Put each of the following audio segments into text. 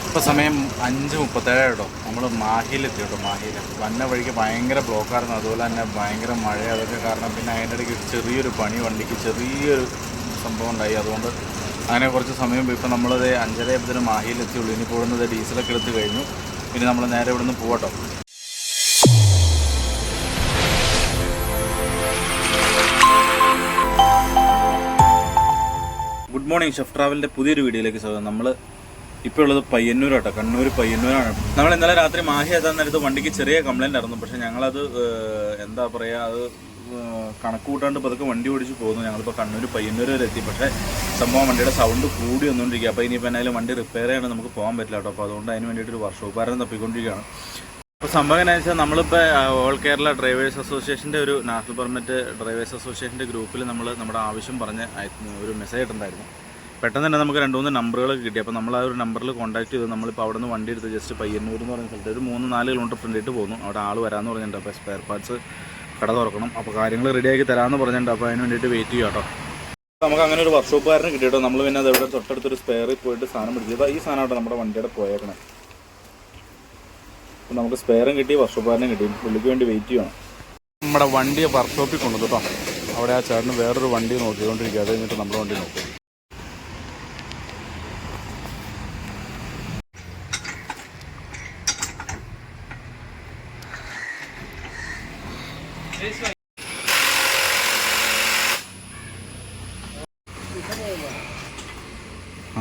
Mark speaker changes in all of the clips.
Speaker 1: ഇപ്പോൾ സമയം 5:37 കേട്ടോ. നമ്മൾ മാഹിയിലെത്തി കേട്ടോ. മാഹിയിൽ വന്ന വഴിക്ക് ഭയങ്കര ബ്ലോക്കായിരുന്നു. അതുപോലെ തന്നെ ഭയങ്കര മഴ, അതൊക്കെ കാരണം പിന്നെ അതിൻ്റെ ഇടയ്ക്ക് ചെറിയൊരു പണി, വണ്ടിക്ക് ചെറിയൊരു സംഭവം ഉണ്ടായി. അതുകൊണ്ട് അങ്ങനെ കുറച്ച് സമയം പോയി. ഇപ്പോൾ നമ്മളത് 5:30 മാഹിയിലെത്തിയുള്ളൂ. ഇനി പോകുന്നത് ഡീസലൊക്കെ എടുത്ത് കഴിഞ്ഞു. പിന്നെ നമ്മൾ നേരെ ഇവിടെ നിന്ന് പോകട്ടോ. Good morning. ഷെഫ് ട്രാവലിൻ്റെ പുതിയൊരു വീഡിയോയിലേക്ക് സ്വാഗതം. നമ്മൾ ഇപ്പോൾ ഉള്ളത് പയ്യന്നൂരാട്ടോ, കണ്ണൂർ പയ്യന്നൂരാണ്. നമ്മൾ ഇന്നലെ രാത്രി മാഹി എത്താൻ നേരത്ത് വണ്ടിക്ക് ചെറിയ കംപ്ലൈൻ്റ് ആയിരുന്നു. പക്ഷേ ഞങ്ങളത് എന്താ പറയുക, അത് കണക്ക് കൂട്ടാണ്ട് പതുക്കെ വണ്ടി ഓടിച്ച് പോകുന്നു. ഞങ്ങളിപ്പോൾ കണ്ണൂർ പയ്യന്നൂർ വരെ എത്തി. പക്ഷേ സംഭവം വണ്ടിയുടെ സൗണ്ട് കൂടി വന്നുകൊണ്ടിരിക്കുക. അപ്പോൾ ഇനിയിപ്പോൾ എന്നാലും വണ്ടി റിപ്പയർ ചെയ്യണം, നമുക്ക് പോകാൻ പറ്റില്ല കേട്ടോ. അപ്പോൾ അതുകൊണ്ട് അതിന് വേണ്ടിയിട്ടൊരു വർക്ക്ഷോപ്പുകാരൻ തപ്പിക്കൊണ്ടിരിക്കുകയാണ്. അപ്പോൾ സംഭവം എന്നു വെച്ചാൽ നമ്മളിപ്പോൾ ഓൾ കേരള ഡ്രൈവേഴ്സ് അസോസിയേഷൻ്റെ ഒരു നാഷണൽ പെർമിറ്റ് ഡ്രൈവേഴ്സ് അസോസിയേഷൻ്റെ ഗ്രൂപ്പിൽ നമ്മുടെ ആവശ്യം പറഞ്ഞ് ഒരു മെസ്സേജ് ഇട്ടുണ്ടായിരുന്നു. പെട്ടെന്ന് തന്നെ നമുക്ക് 2-3 നമ്പറുകളൊക്കെ കിട്ടി. അപ്പോൾ നമ്മൾ ആ ഒരു നമ്പറിൽ കോൺടാക്ട് ചെയ്തു. നമ്മളിപ്പോൾ അവിടെ നിന്ന് വണ്ടി എടുത്ത് ജസ്റ്റ് പയ്യന്നൂർ എന്ന് പറയുന്ന സ്ഥലത്ത് ഒരു 3-4 കിലോമീറ്റർ ഫ്രണ്ടിട്ട് പോകുന്നു. അവിടെ ആൾ വരാമെന്ന് പറഞ്ഞിട്ടുണ്ട്. അപ്പോൾ സ്പെയർ പാർട്സ് കട തുറക്കണം, അപ്പോൾ കാര്യങ്ങൾ റെഡിയാക്കി തരാമെന്ന് പറഞ്ഞിട്ടുണ്ട്. അപ്പോൾ അതിന് വേണ്ടിയിട്ട് വെയിറ്റ് ചെയ്യാം കേട്ടോ. നമുക്ക് അങ്ങനെ ഒരു വർക്ക്ഷോപ്പുകാരനെ കിട്ടിയിട്ടോ. നമ്മൾ പിന്നെ അത് ഇവിടെ തൊട്ടടുത്തൊരു സ്പെയറിൽ പോയിട്ട് സാധനം പിടിച്ചത്. ഈ സാധനം കേട്ടോ നമ്മുടെ വണ്ടിയുടെ പോയേക്കണേ. അപ്പോൾ നമുക്ക് സ്പെയറും കിട്ടി, വർക്ക്ഷോപ്പുകാരനും കിട്ടി. പുള്ളിക്ക് വേണ്ടി വെയിറ്റ് ചെയ്യണം. നമ്മുടെ വണ്ടി വർക്ക്ഷോപ്പിൽ കൊണ്ടു കേട്ടോ. അവിടെ ആ ചേട്ടന് വേറൊരു വണ്ടി നോക്കിക്കൊണ്ടിരിക്കുക. അത് കഴിഞ്ഞിട്ട് നമ്മുടെ വണ്ടി നോക്കും.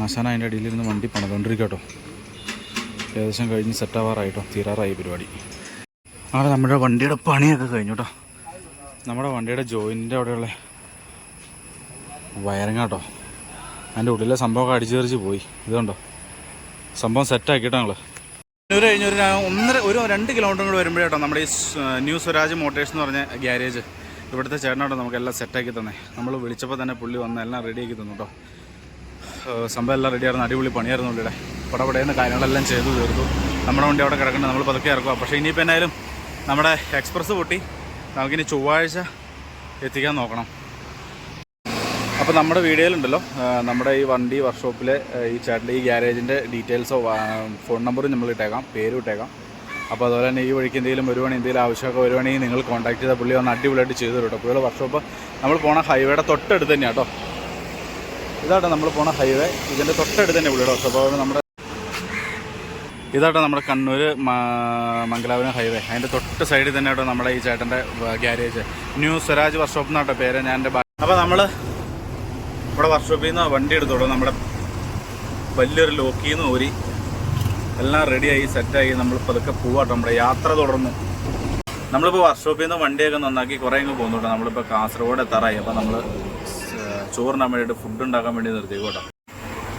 Speaker 1: ആശാന അതിൻ്റെ അടിയിലിരുന്ന് വണ്ടി പണിതുകൊണ്ടിരിക്കട്ടോ. ഏകദേശം കഴിഞ്ഞ് സെറ്റാവാറായിട്ടോ, തീരാറായി പരിപാടി. അവിടെ നമ്മുടെ വണ്ടിയുടെ പണിയൊക്കെ കഴിഞ്ഞു കേട്ടോ. നമ്മുടെ വണ്ടിയുടെ ജോയിൻ്റെ അവിടെയുള്ള വയറിങ് കേട്ടോ. അതിൻ്റെ ഉള്ളിലെ സംഭവമൊക്കെ അടിച്ചെറിച്ച് പോയി. ഇതുണ്ടോ സംഭവം സെറ്റാക്കിയിട്ടോ ഞങ്ങൾ. കഴിഞ്ഞൊരു 2 കിലോമീറ്റർ കൂടെ വരുമ്പോഴേട്ടോ നമ്മുടെ ഈ ന്യൂ സ്വരാജ് മോട്ടേഴ്സ് എന്ന് പറഞ്ഞ ഗ്യാരേജ്, ഇവിടുത്തെ ചേട്ടനോട്ടോ നമുക്കെല്ലാം സെറ്റാക്കി തന്നെ. നമ്മൾ വിളിച്ചപ്പോൾ തന്നെ പുള്ളി വന്ന് എല്ലാം റെഡിയാക്കി തന്നു കേട്ടോ. സംഭവം എല്ലാം റെഡിയായിരുന്നു. അടിപൊളി പണിയായിരുന്നു പുള്ളിയുടെ. പടപടയെന്ന് കാര്യങ്ങളെല്ലാം ചെയ്തു തീർത്തു. നമ്മുടെ വണ്ടി അവിടെ കിടക്കേണ്ടത് നമ്മൾ പതുക്കെ ഇറക്കുക. പക്ഷേ ഇനിയിപ്പോൾ എന്നാലും നമ്മുടെ എക്സ്പ്രസ് പൊട്ടി, നമുക്കിനി ചൊവ്വാഴ്ച എത്തിക്കാൻ നോക്കണം. അപ്പോൾ നമ്മുടെ വീഡിയോയിലുണ്ടല്ലോ നമ്മുടെ ഈ വണ്ടി വർക്ക്ഷോപ്പിലെ ഈ ചേട്ടൻ്റെ ഈ ഗ്യാരേജിൻ്റെ ഡീറ്റെയിൽസോ ഫോൺ നമ്പറും നമ്മൾ ഇട്ടേക്കാം, പേരും ഇട്ടേക്കാം. അപ്പോൾ അതുപോലെ തന്നെ ഈ വഴിക്ക് എന്തെങ്കിലും എന്തെങ്കിലും ആവശ്യമൊക്കെ വരുവാണെങ്കിൽ നിങ്ങൾ കോൺടാക്ട് ചെയ്താൽ പുള്ളി വന്ന് അടിപൊളിയായിട്ട് ചെയ്തു തരും കേട്ടോ. പുള്ളിയുടെ വർക്ക്ഷോപ്പ് നമ്മൾ പോണ ഹൈവേയുടെ തൊട്ടടുത്ത് തന്നെയാണ് കേട്ടോ. ഇതാട്ടോ നമ്മൾ പോണ ഹൈവേ, ഇതിൻ്റെ തൊട്ടടുത്ത് തന്നെ പുള്ളിയുടെ വർക്ക്ഷോപ്പ്. അതുകൊണ്ട് നമ്മുടെ ഇതാട്ടോ നമ്മുടെ കണ്ണൂർ മംഗലാപുരം ഹൈവേ, അതിൻ്റെ തൊട്ട് സൈഡിൽ തന്നെ കേട്ടോ നമ്മുടെ ഈ ചേട്ടൻ്റെ ഗ്യാരേജ്. ന്യൂ സ്വരാജ് വർക്ക്ഷോപ്പ് എന്നാട്ടോ പേര്. ഞാൻ എൻ്റെ അപ്പോൾ നമ്മൾ ഇവിടെ വർക്ക്ഷോപ്പിൽ നിന്ന് വണ്ടി എടുത്തോളൂ. നമ്മുടെ വലിയൊരു ലോക്കിൽ നിന്ന് ഊരി എല്ലാം റെഡിയായി സെറ്റായി നമ്മൾ പതുക്കെ പോവാട്ടോ. നമ്മുടെ യാത്ര തുടർന്നു. നമ്മളിപ്പോൾ വർക്ക്ഷോപ്പിൽ നിന്ന് വണ്ടിയൊക്കെ നന്നാക്കി കുറേ അങ്ങ് പോകുന്നുണ്ടോ. നമ്മളിപ്പോൾ കാസർഗോഡ് എത്താറായി. അപ്പോൾ നമ്മൾ ചോറിനാൻ വേണ്ടിയിട്ട് ഫുഡ് ഉണ്ടാക്കാൻ വേണ്ടി നിർത്തി കേട്ടോ.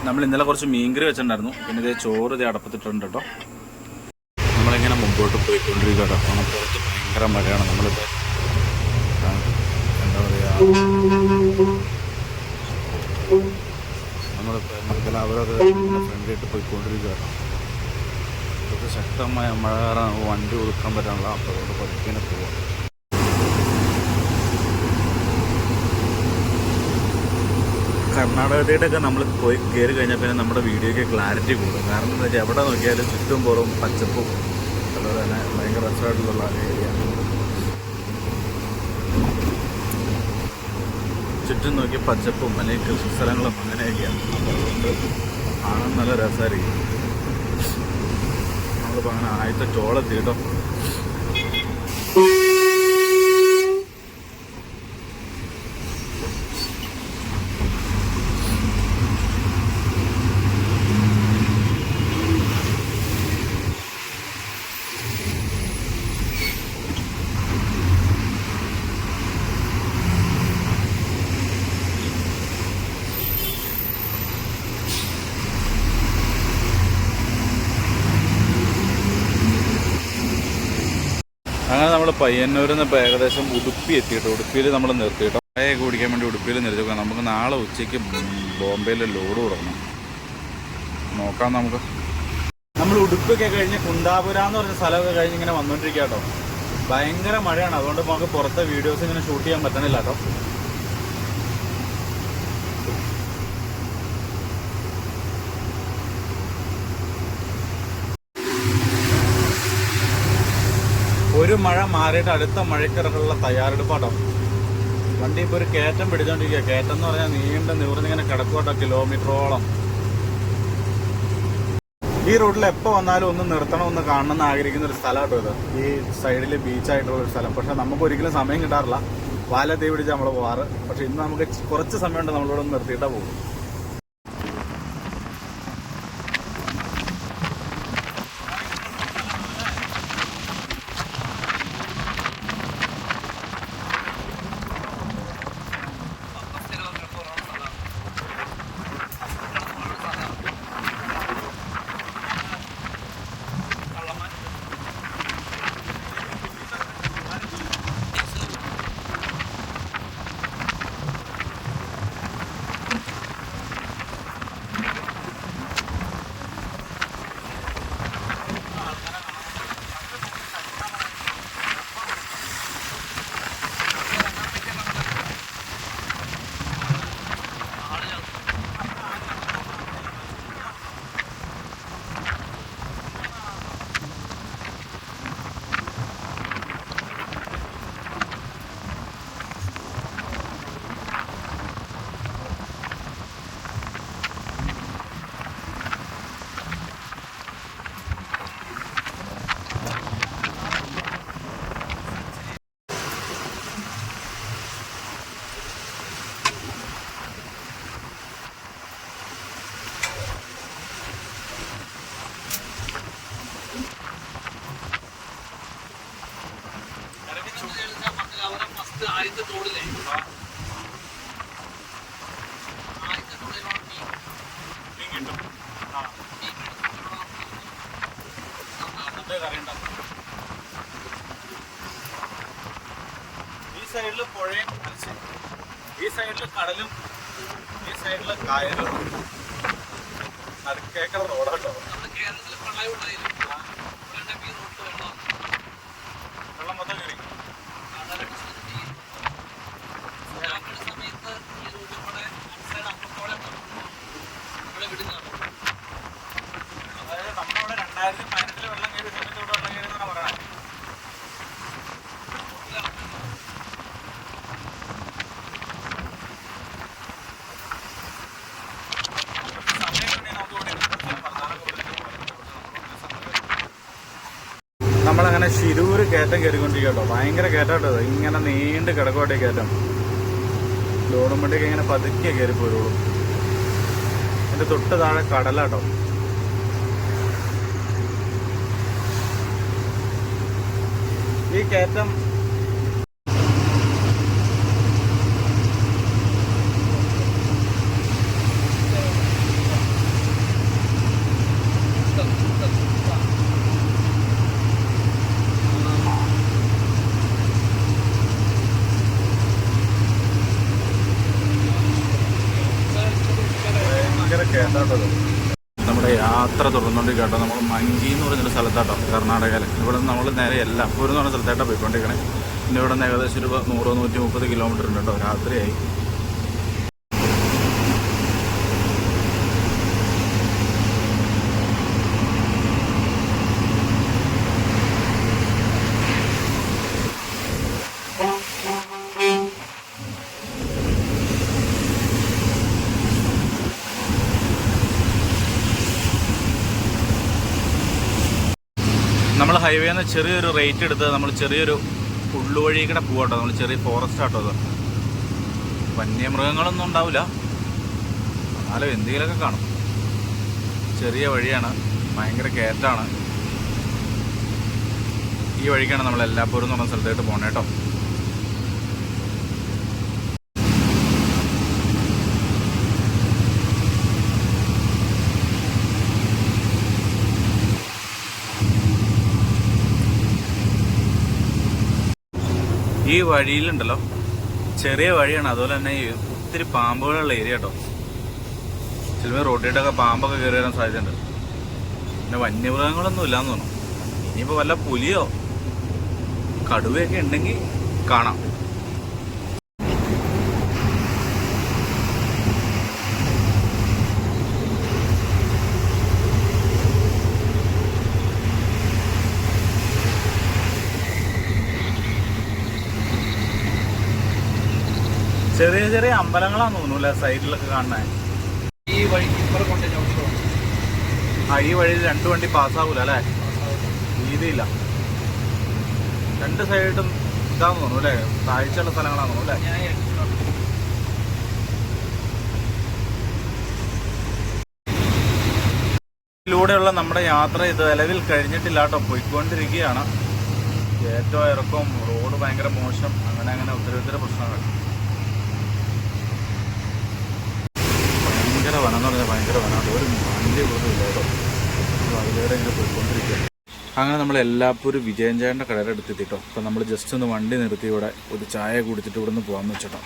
Speaker 1: നമ്മൾ ഇന്നലെ കുറച്ച് മീൻകറി വെച്ചിട്ടുണ്ടായിരുന്നു. പിന്നെ ഇതേ ചോറ് ഇത് അടപ്പത്തിട്ടുണ്ട് കേട്ടോ. നമ്മളിങ്ങനെ മുമ്പോട്ട് പോയിക്കൊണ്ടിരിക്കുക കേട്ടോ. കാരണം പുറത്ത് ഭയങ്കര മഴയാണ്. നമ്മളിപ്പോൾ എന്താ പറയുക, നമ്മളിപ്പോൾ അവരൊക്കെ ഫ്രണ്ടിലിട്ട് പോയിക്കൊണ്ടിരിക്കുക കേട്ടോ. ഇതൊക്കെ ശക്തമായ മഴ കാരണം വണ്ടി ഒതുക്കാൻ പറ്റാനുള്ള. അപ്പോൾ അതുകൊണ്ട് പതുക്കെ പോവാം. കർണാടകത്തിലൊക്കെ നമ്മൾ പോയി കയറി കഴിഞ്ഞാൽ പിന്നെ നമ്മുടെ വീഡിയോയ്ക്ക് ക്ലാരിറ്റി കൂടും. കാരണം എന്താ വെച്ചാൽ എവിടെ നോക്കിയാലും ചുറ്റും പുറവും പച്ചപ്പും അതുപോലെ തന്നെ ഭയങ്കര രസമായിട്ടുള്ള ഏരിയ. ചുറ്റും നോക്കി പച്ചപ്പും അല്ലെങ്കിൽ കൃഷി സ്ഥലങ്ങളും അങ്ങനെയൊക്കെയാണ്. അപ്പോൾ അതുകൊണ്ട് കാണാൻ നല്ല രസമായിരിക്കും. നമ്മളിപ്പോൾ അങ്ങനെ ആദ്യത്തെ ചോളെത്തി കേട്ടോ. അങ്ങനെ നമ്മൾ പയ്യന്നൂരിൽ നിന്ന് ഇപ്പോൾ ഏകദേശം ഉടുപ്പി എത്തിയിട്ട് ഉടുപ്പിയിൽ നമ്മൾ നിർത്തിയിട്ടോ. ചായയൊക്കെ കുടിക്കാൻ വേണ്ടി ഉടുപ്പിയിൽ നിർത്തി. നമുക്ക് നാളെ ഉച്ചയ്ക്ക് ബോംബെയിൽ ലോഡ് കൊടുക്കണം. നോക്കാം നമുക്ക്. നമ്മൾ ഉടുപ്പൊക്കെ കഴിഞ്ഞ് കുന്താപുര എന്ന് പറഞ്ഞ സ്ഥലമൊക്കെ കഴിഞ്ഞ് ഇങ്ങനെ വന്നുകൊണ്ടിരിക്കുക കേട്ടോ. ഭയങ്കര മഴയാണ്. അതുകൊണ്ട് നമുക്ക് പുറത്തെ വീഡിയോസ് ഇങ്ങനെ ഷൂട്ട് ചെയ്യാൻ പറ്റണില്ല കേട്ടോ. ഒരു മഴ മാറിയിട്ട് അടുത്ത മഴക്കിറക്കുള്ള തയ്യാറെടുപ്പാട്ടോ. വണ്ടി ഇപ്പോൾ ഒരു കയറ്റം പിടിച്ചോണ്ടിരിക്കുക. കയറ്റം എന്ന് പറഞ്ഞാൽ നീണ്ട നിവർന്നിങ്ങനെ കിടക്കോട്ടോ, കിലോമീറ്ററോളം. ഈ റൂട്ടിൽ എപ്പോൾ വന്നാലും ഒന്ന് നിർത്തണം, ഒന്ന് കാണണം എന്ന് ആഗ്രഹിക്കുന്ന ഒരു സ്ഥലം കേട്ടോ ഇത്. ഈ സൈഡിൽ ബീച്ചായിട്ടുള്ള ഒരു സ്ഥലം. പക്ഷെ നമുക്ക് ഒരിക്കലും സമയം കിട്ടാറില്ല. വാല തീ പിടിച്ച് നമ്മൾ പോവാറ്. പക്ഷെ ഇന്ന് നമുക്ക് കുറച്ച് സമയമുണ്ട്, നമ്മളിവിടെ ഒന്ന് നിർത്തിയിട്ടാണ് പോകും. ഈ സൈഡിൽ പുഴയും ഈ സൈഡിൽ കടലും ഈ സൈഡിൽ കായലും നടുക്കേക്കറ റോഡാട്ടോ. വെള്ളം മൊത്തം കയറി. അതായത് നമ്മളവിടെ 2015 വെള്ളം കയറിയ സമയത്ത് ഇവിടെ വെള്ളം കയറിയെന്നാണ് പറയണത്. നമ്മളങ്ങനെ ശിരൂർ കയറ്റം കയറിക്കൊണ്ടിരിക്കട്ടോ. ഭയങ്കര കയറ്റാട്ടോ. ഇങ്ങനെ നീണ്ട് കിടക്കോട്ടെ കയറ്റം. ലോഡും വണ്ടിയൊക്കെ ഇങ്ങനെ പതുക്കെ കയറി പോരുള്ളൂ. എൻ്റെ തൊട്ട് താഴെ കടലാട്ടോ. ഈ കയറ്റം കേട്ടാട്ടത്. നമ്മുടെ യാത്ര തുടർന്നുകൊണ്ടിരിക്കട്ടോ. നമ്മൾ മങ്കി എന്ന് പറഞ്ഞൊരു സ്ഥലത്താട്ടോ, കർണാടകയിൽ. ഇവിടെ നിന്ന് നമ്മൾ നേരെ എല്ലാപ്പൂർ എന്ന് പറഞ്ഞ സ്ഥലത്തായിട്ടാണ് പോയിക്കൊണ്ടിരിക്കണേ. പിന്നെ ഇവിടെ നിന്ന് ഏകദേശം ഒരു 100-130 കിലോമീറ്റർ ഉണ്ട് കേട്ടോ. രാത്രിയായി. നമ്മൾ ഹൈവേയിൽ നിന്ന് ചെറിയൊരു റേറ്റ് എടുത്ത് നമ്മൾ ചെറിയൊരു ഉള്ളുവഴി കൂടെ പോകട്ടോ. നമ്മൾ ചെറിയ ഫോറസ്റ്റ് ആട്ടോ. അത് വന്യമൃഗങ്ങളൊന്നും ഉണ്ടാവില്ല, എന്നാലും എന്തെങ്കിലുമൊക്കെ കാണും. ചെറിയ വഴിയാണ്, ഭയങ്കര കയറ്റാണ്. ഈ വഴിക്കാണ് നമ്മൾ എല്ലാപ്പൂരും എന്ന് പറഞ്ഞ സ്ഥലത്തായിട്ട് പോകണേ കേട്ടോ. ഈ വഴിയിലുണ്ടല്ലോ, ചെറിയ വഴിയാണ്, അതുപോലെ തന്നെ ഒത്തിരി പാമ്പുകളുള്ള ഏരിയ കേട്ടോ. ചിലപ്പോൾ റോഡിലൊക്കെ പാമ്പൊക്കെ കയറി വരാൻ സാധ്യതയുണ്ട്. പിന്നെ വന്യമൃഗങ്ങളൊന്നും ഇല്ലയെന്ന് തോന്നുന്നു. ഇനിയിപ്പോൾ വല്ല പുലിയോ കടുവയൊക്കെ ഉണ്ടെങ്കിൽ കാണാം. ചെറിയ ചെറിയ അമ്പലങ്ങളാന്ന് തോന്നുന്നു അല്ലേ സൈഡിലൊക്കെ കാണുന്നത്.
Speaker 2: ഈ വഴി
Speaker 1: ഈ വഴിയിൽ 2 വണ്ടി പാസ്സാവൂല അല്ലേ, വീതിയില്ല. 2 സൈഡും ഇതാന്ന് തോന്നുന്നു അല്ലേ, താഴ്ചയുള്ള സ്ഥലങ്ങളാന്ന് തോന്നുന്നു അല്ലേ. ഇതിലൂടെയുള്ള നമ്മുടെ യാത്ര ഇത് നിലവിൽ കഴിഞ്ഞിട്ടില്ല കേട്ടോ, പോയിക്കൊണ്ടിരിക്കുകയാണ്. ഏറ്റവും ഇറക്കവും റോഡ് ഭയങ്കര മോശം, അങ്ങനെ ഒത്തിരി പ്രശ്നങ്ങൾ. ഭയങ്കര വനം എന്ന് പറഞ്ഞാൽ ഭയങ്കര വനമാണ്, ഒരു വണ്ടി പോലും ഇല്ല കേട്ടോ. അതിലൂടെ ഇങ്ങനെ പോയിക്കൊണ്ടിരിക്കുക. അങ്ങനെ നമ്മൾ എല്ലാപ്പൂരും വിജയൻ ചേട്ടൻ്റെ കടയുടെ അടുത്തെത്തിട്ടോ. അപ്പം നമ്മൾ ജസ്റ്റ് ഒന്ന് വണ്ടി നിർത്തി ഇവിടെ ഒരു ചായ കുടിച്ചിട്ട് ഇവിടെ നിന്ന് പോകാമെന്ന് വെച്ചിട്ടോ.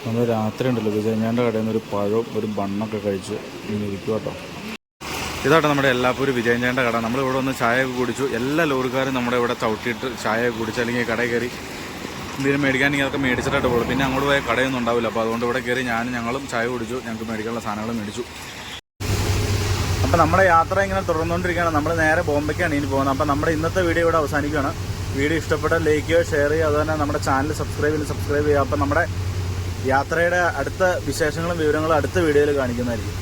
Speaker 1: നമ്മൾ രാത്രി ഉണ്ടല്ലോ വിജയൻ ചേട്ടൻ്റെ കടയിൽ നിന്ന് ഒരു പഴവും ഒരു ബണ്ണൊക്കെ കഴിച്ച് ഇങ്ങനെ ഇരിക്കുക കേട്ടോ. ഇതാട്ടോ നമ്മുടെ എല്ലാപ്പൂരും വിജയൻ ചേട്ടൻ്റെ കട. നമ്മളിവിടെ ഒന്ന് ചായയൊക്കെ കുടിച്ചു. എല്ലാ ലോറിക്കാരും നമ്മുടെ ഇവിടെ ചവിട്ടിയിട്ട് ചായയൊക്കെ കുടിച്ച് അല്ലെങ്കിൽ കടയിൽ കയറി എന്തെങ്കിലും മേടിക്കാനെങ്കിൽ അതൊക്കെ മേടിച്ചിട്ടായിട്ട് പോകും. പിന്നെ അങ്ങോട്ട് പോയ കടയൊന്നും ഉണ്ടാവില്ല. അപ്പോൾ അതുകൊണ്ട് ഇവിടെ കയറി ഞങ്ങളും ചായ കുടിച്ചു, ഞങ്ങൾക്ക് മേടിക്കാനുള്ള സാധനങ്ങൾ മേടിച്ചു. അപ്പോൾ നമ്മുടെ യാത്ര ഇങ്ങനെ തുടർന്നുകൊണ്ടിരിക്കുകയാണ്. നമ്മൾ നേരെ ബോംബെക്കാണ് ഇനി പോകുന്നത്. അപ്പോൾ നമ്മുടെ ഇന്നത്തെ വീഡിയോ ഇവിടെ അവസാനിക്കുകയാണ്. വീഡിയോ ഇഷ്ടപ്പെട്ടാൽ ലൈക്ക് ചെയ്യുക, ഷെയർ ചെയ്യുക, അതുപോലെ നമ്മുടെ ചാനൽ സബ്സ്ക്രൈബ് ചെയ്യുക. അപ്പോൾ നമ്മുടെ യാത്രയുടെ അടുത്ത വിശേഷങ്ങളും വിവരങ്ങളും അടുത്ത വീഡിയോയിൽ കാണിക്കുന്നതായിരിക്കും.